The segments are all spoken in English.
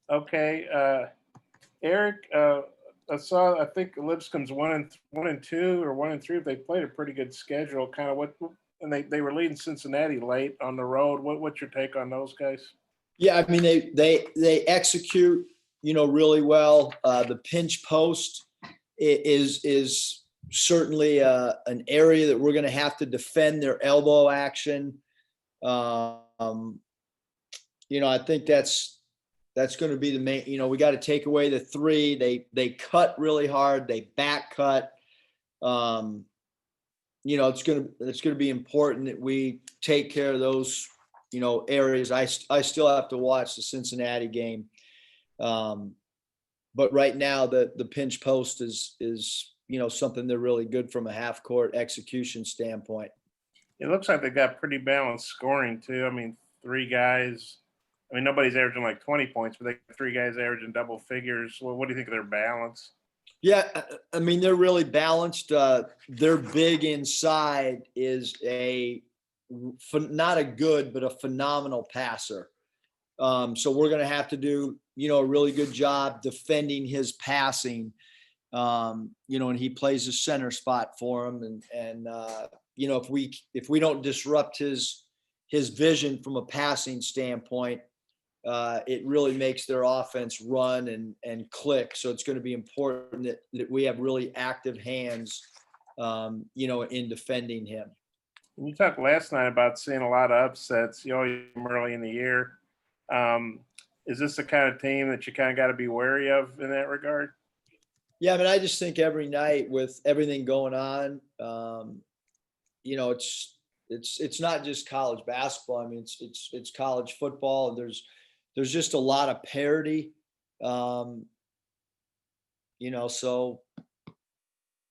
Okay, Eric, I think Lipscomb's 1-2 or 1-3. They played a pretty good schedule. Kind of and they were leading Cincinnati late on the road. What's your take on those guys? Yeah, I mean they execute, really well. The pinch post is certainly an area that we're going to have to defend their elbow action. I think that's going to be the main. We got to take away the three. They cut really hard. They back cut. It's going to be important that we take care of those areas. I still have to watch the Cincinnati game, but right now the pinch post is something they're really good from a half court execution standpoint. It looks like they got pretty balanced scoring too. I mean, three guys. I mean, nobody's averaging like 20 points, but they got three guys averaging double figures. Well, what do you think of their balance? Yeah, I mean, they're really balanced. Their big inside is not a good, but a phenomenal passer. So we're going to have to do, a really good job defending his passing. And he plays a center spot for him. And if we don't disrupt his vision from a passing standpoint, it really makes their offense run and click. So it's going to be important that we have really active hands, in defending him. You talked last night about seeing a lot of upsets, early in the year. Is this the kind of team that you kind of got to be wary of in that regard? Yeah, I mean, I just think every night with everything going on, it's not just college basketball. I mean, it's college football. There's just a lot of parity, so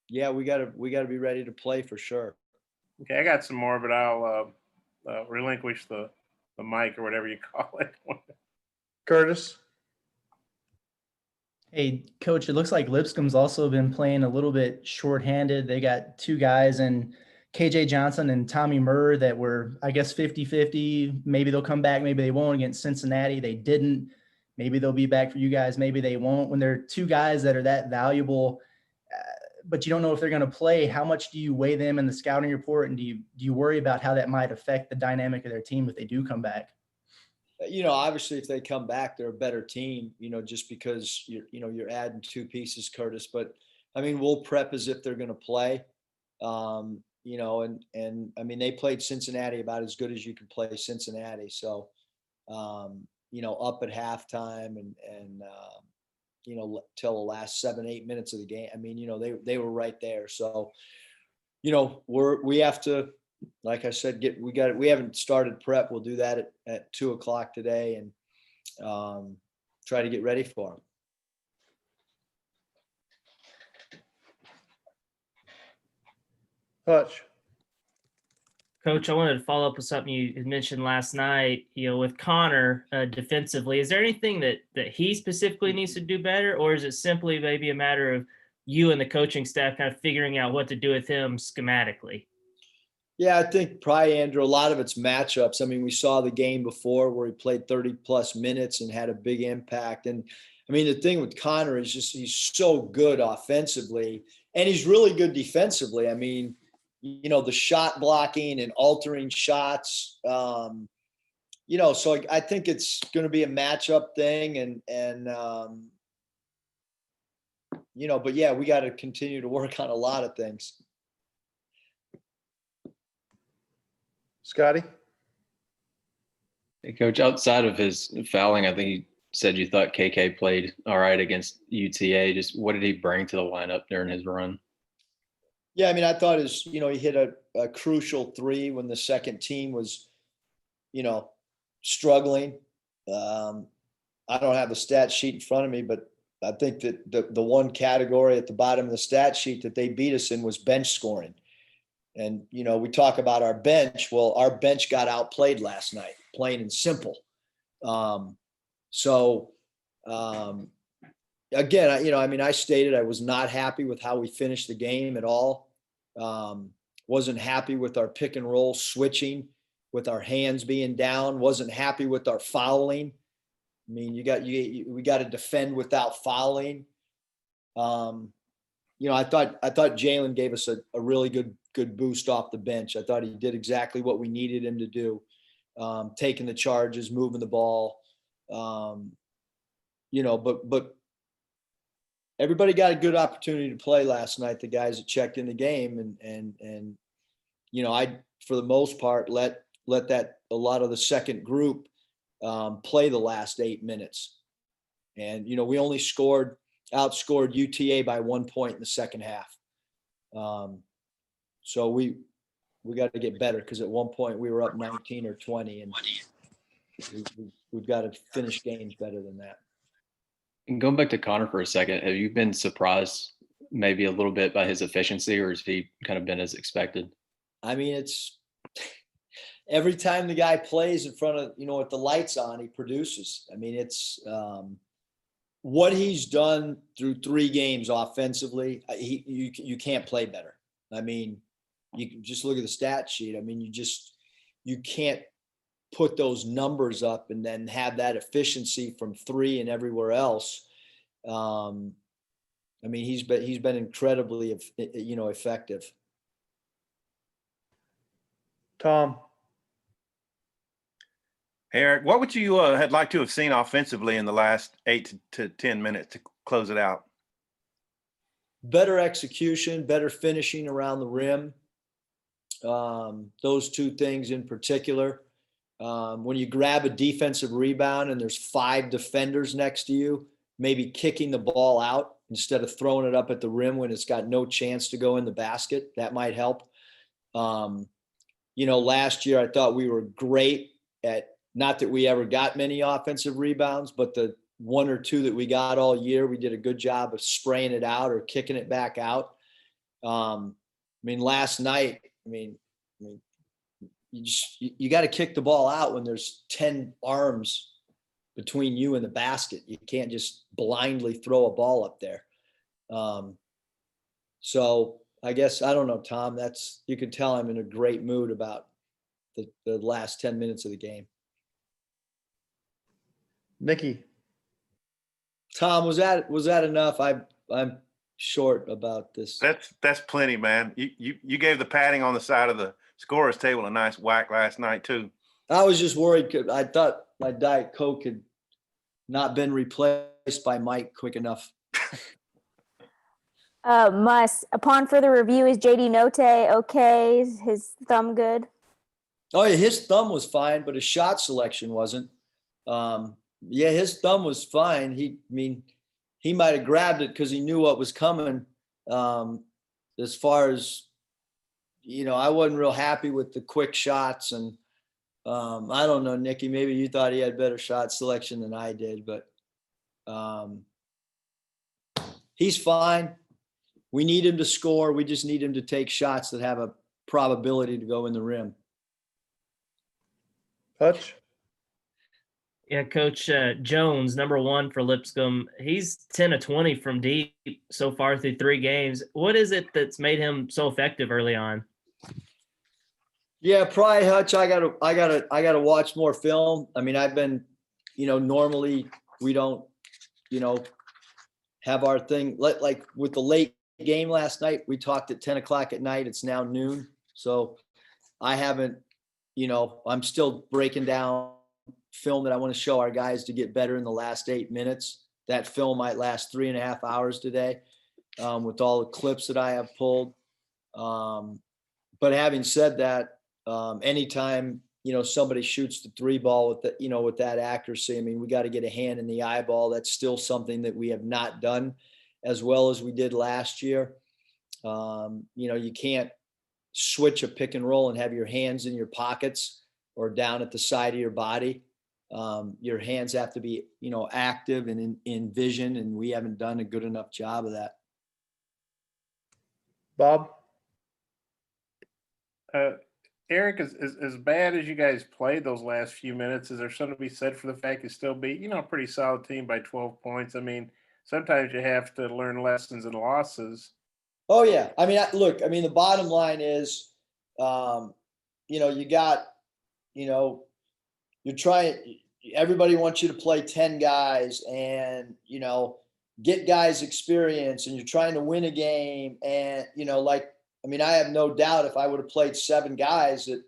yeah, we gotta be ready to play for sure. Okay, I got some more, but I'll relinquish the mic or whatever you call it. Curtis. Hey, Coach, it looks like Lipscomb's also been playing a little bit shorthanded. They got two guys in KJ Johnson and Tommy Murr that were, I guess, 50-50. Maybe they'll come back. Maybe they won't against Cincinnati. They didn't. Maybe they'll be back for you guys. Maybe they won't. When there are two guys that are that valuable, but you don't know if they're going to play, how much do you weigh them in the scouting report? And do you worry about how that might affect the dynamic of their team if they do come back? Obviously if they come back, they're a better team, just because you're adding two pieces, Curtis, but I mean, we'll prep as if they're going to play. And I mean, they played Cincinnati about as good as you can play Cincinnati. So, up at halftime and till the last 7-8 minutes of the game. I mean, they were right there. So, we have to, like I said, we haven't started prep. We'll do that at 2:00 today and try to get ready for them. Hutch. Coach, I wanted to follow up with something you had mentioned last night, with Connor defensively. Is there anything that he specifically needs to do better, or is it simply maybe a matter of you and the coaching staff kind of figuring out what to do with him schematically? Yeah, I think probably, Andrew, a lot of it's matchups. I mean, we saw the game before where he played 30-plus minutes and had a big impact. And, I mean, the thing with Connor is just he's so good offensively, and he's really good defensively. I mean, the shot blocking and altering shots, so I think it's going to be a matchup thing. And but yeah, we got to continue to work on a lot of things. Scotty. Hey, Coach, outside of his fouling, I think you said you thought KK played all right against UTA. Just what did he bring to the lineup during his run? Yeah, I mean, I thought he hit a crucial three when the second team was, struggling. I don't have the stat sheet in front of me, but I think that the one category at the bottom of the stat sheet that they beat us in was bench scoring. And, we talk about our bench. Well, our bench got outplayed last night, plain and simple. Again, I stated I was not happy with how we finished the game at all. Wasn't happy with our pick and roll switching, with our hands being down. Wasn't happy with our fouling. I mean, we got to defend without fouling. I thought Jalen gave us a really good boost off the bench. I thought he did exactly what we needed him to do, taking the charges, moving the ball. But everybody got a good opportunity to play last night. The guys that checked in the game, and I for the most part let that a lot of the second group play the last 8 minutes, and we only outscored UTA by 1 point in the second half. So we got to get better, because at one point we were up 19 or 20, and we've got to finish games better than that. And going back to Connor for a second, have you been surprised maybe a little bit by his efficiency, or has he kind of been as expected? I mean, it's every time the guy plays in front of, with the lights on, he produces. I mean, it's what he's done through 3 games offensively. You can't play better. I mean, you can just look at the stat sheet. I mean, you can't put those numbers up and then have that efficiency from 3 and everywhere else. I mean, he's been incredibly, effective. Tom. Eric, what would you had liked to have seen offensively in the last 8 to 10 minutes to close it out? Better execution, better finishing around the rim. Those 2 things in particular. When you grab a defensive rebound and there's 5 defenders next to you, maybe kicking the ball out instead of throwing it up at the rim when it's got no chance to go in the basket, that might help. Last year I thought we were great at, not that we ever got many offensive rebounds, but the 1 or 2 that we got all year, we did a good job of spraying it out or kicking it back out. Last night, you got to kick the ball out when there's 10 arms between you and the basket. You can't just blindly throw a ball up there. So I guess, I don't know, Tom, you can tell I'm in a great mood about the last 10 minutes of the game. Nikki. Tom, was that enough? I'm short about this. That's plenty, man. You gave the padding on the side of the scorer's table a nice whack last night too. I was just worried, 'cause I thought my Diet Coke had not been replaced by Mike quick enough. Upon further review, is JD Note okay? Is his thumb good? Oh yeah, his thumb was fine, but his shot selection wasn't. Yeah, his thumb was fine. He might have grabbed it because he knew what was coming. As far as, I wasn't real happy with the quick shots, and I don't know, Nikki, maybe you thought he had better shot selection than I did, but he's fine. We need him to score. We just need him to take shots that have a probability to go in the rim. Hutch. Yeah, Coach Jones, number 1 for Lipscomb. He's 10 of 20 from deep so far through 3 games. What is it that's made him so effective early on? Yeah, probably Hutch. I gotta watch more film. I mean, I've been, normally we don't, have our thing like with the late game last night. We talked at 10 o'clock at night. It's now noon. So I haven't, I'm still breaking down film that I want to show our guys to get better in the last 8 minutes. That film might last 3.5 hours today, with all the clips that I have pulled. But having said that, anytime, somebody shoots the 3 ball with the, with that accuracy, I mean, we got to get a hand in the eyeball. That's still something that we have not done as well as we did last year. You can't switch a pick and roll and have your hands in your pockets or down at the side of your body. Your hands have to be, active and in vision, and we haven't done a good enough job of that. Bob. Eric, as bad as you guys played those last few minutes, is there something to be said for the fact you still beat, a pretty solid team by 12 points? I mean, sometimes you have to learn lessons and losses. Oh yeah. I mean, the bottom line is, you got, you're trying, everybody wants you to play 10 guys and, get guys experience, and you're trying to win a game. And, I have no doubt if I would have played 7 guys that,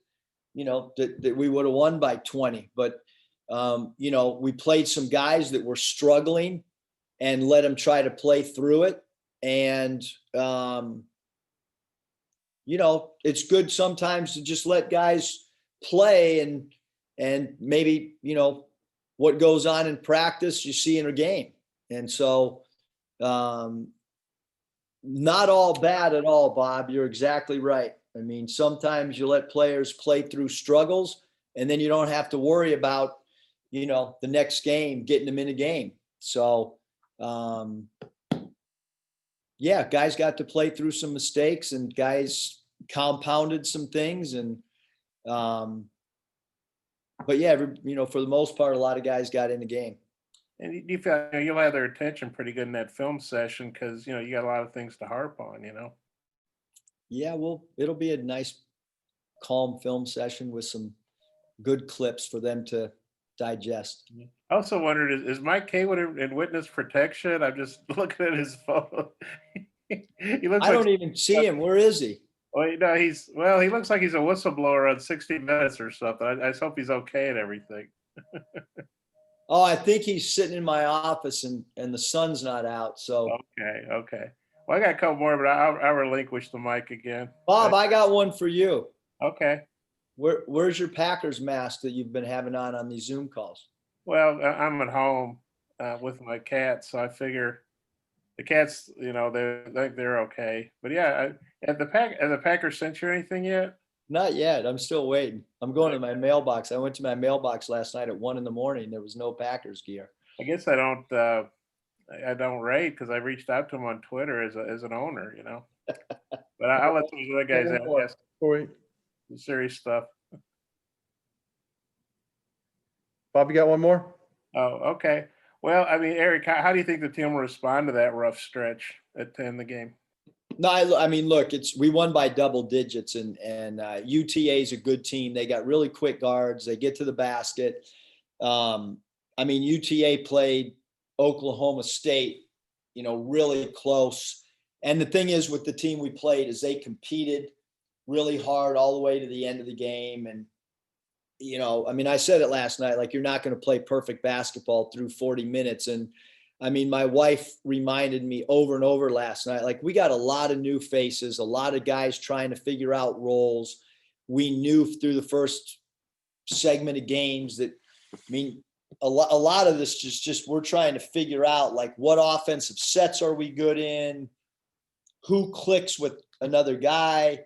that we would have won by 20. But, we played some guys that were struggling and let them try to play through it. And, it's good sometimes to just let guys play and maybe, what goes on in practice, you see in a game. And so, not all bad at all, Bob. You're exactly right. I mean, sometimes you let players play through struggles, and then you don't have to worry about, the next game, getting them in a game. So, guys got to play through some mistakes, and guys compounded some things. And, but yeah, for the most part, a lot of guys got in the game. And you feel you'll have their attention pretty good in that film session because, you got a lot of things to harp on, Yeah, well, it'll be a nice, calm film session with some good clips for them to digest. I also wondered, is Mike Haywood in witness protection? I'm just looking at his photo. He looks I like, don't even see him. Where is he? well, he looks like he's a whistleblower on 60 Minutes or something. I just hope he's okay and everything. Oh, I think he's sitting in my office and the sun's not out. So, Okay. Well, I got a couple more, but I'll relinquish the mic again. Bob, I got one for you. Okay. Where's your Packers mask that you've been having on these Zoom calls? Well, I'm at home with my cats, so I figure the cats, they're okay. But yeah, have the Packers sent you anything yet? Not yet. I'm still waiting. I'm going to my mailbox. I went to my mailbox last night at 1 a.m. There was no Packers gear. I guess I don't rate because I reached out to him on Twitter as an owner, But I'll let those other guys ask Corey, the serious stuff. Bob, you got one more? Oh, okay. Well, Eric, how do you think the team will respond to that rough stretch at end the game? No, look, we won by double digits, and UTA is a good team. They got really quick guards. They get to the basket. UTA played Oklahoma State, really close. And the thing is with the team we played is they competed really hard all the way to the end of the game. And, I said it last night, like, you're not going to play perfect basketball through 40 minutes. And my wife reminded me over and over last night, like, we got a lot of new faces, a lot of guys trying to figure out roles. We knew through the first segment of games that, a lot of this just we're trying to figure out, like, what offensive sets are we good in? Who clicks with another guy?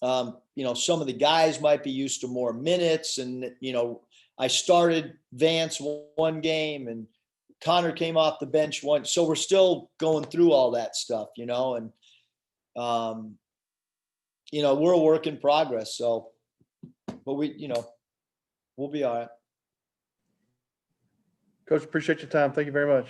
Some of the guys might be used to more minutes. And, I started Vance one game and Connor came off the bench once. So we're still going through all that stuff, and, we're a work in progress. So, but we'll be all right. Coach, appreciate your time. Thank you very much.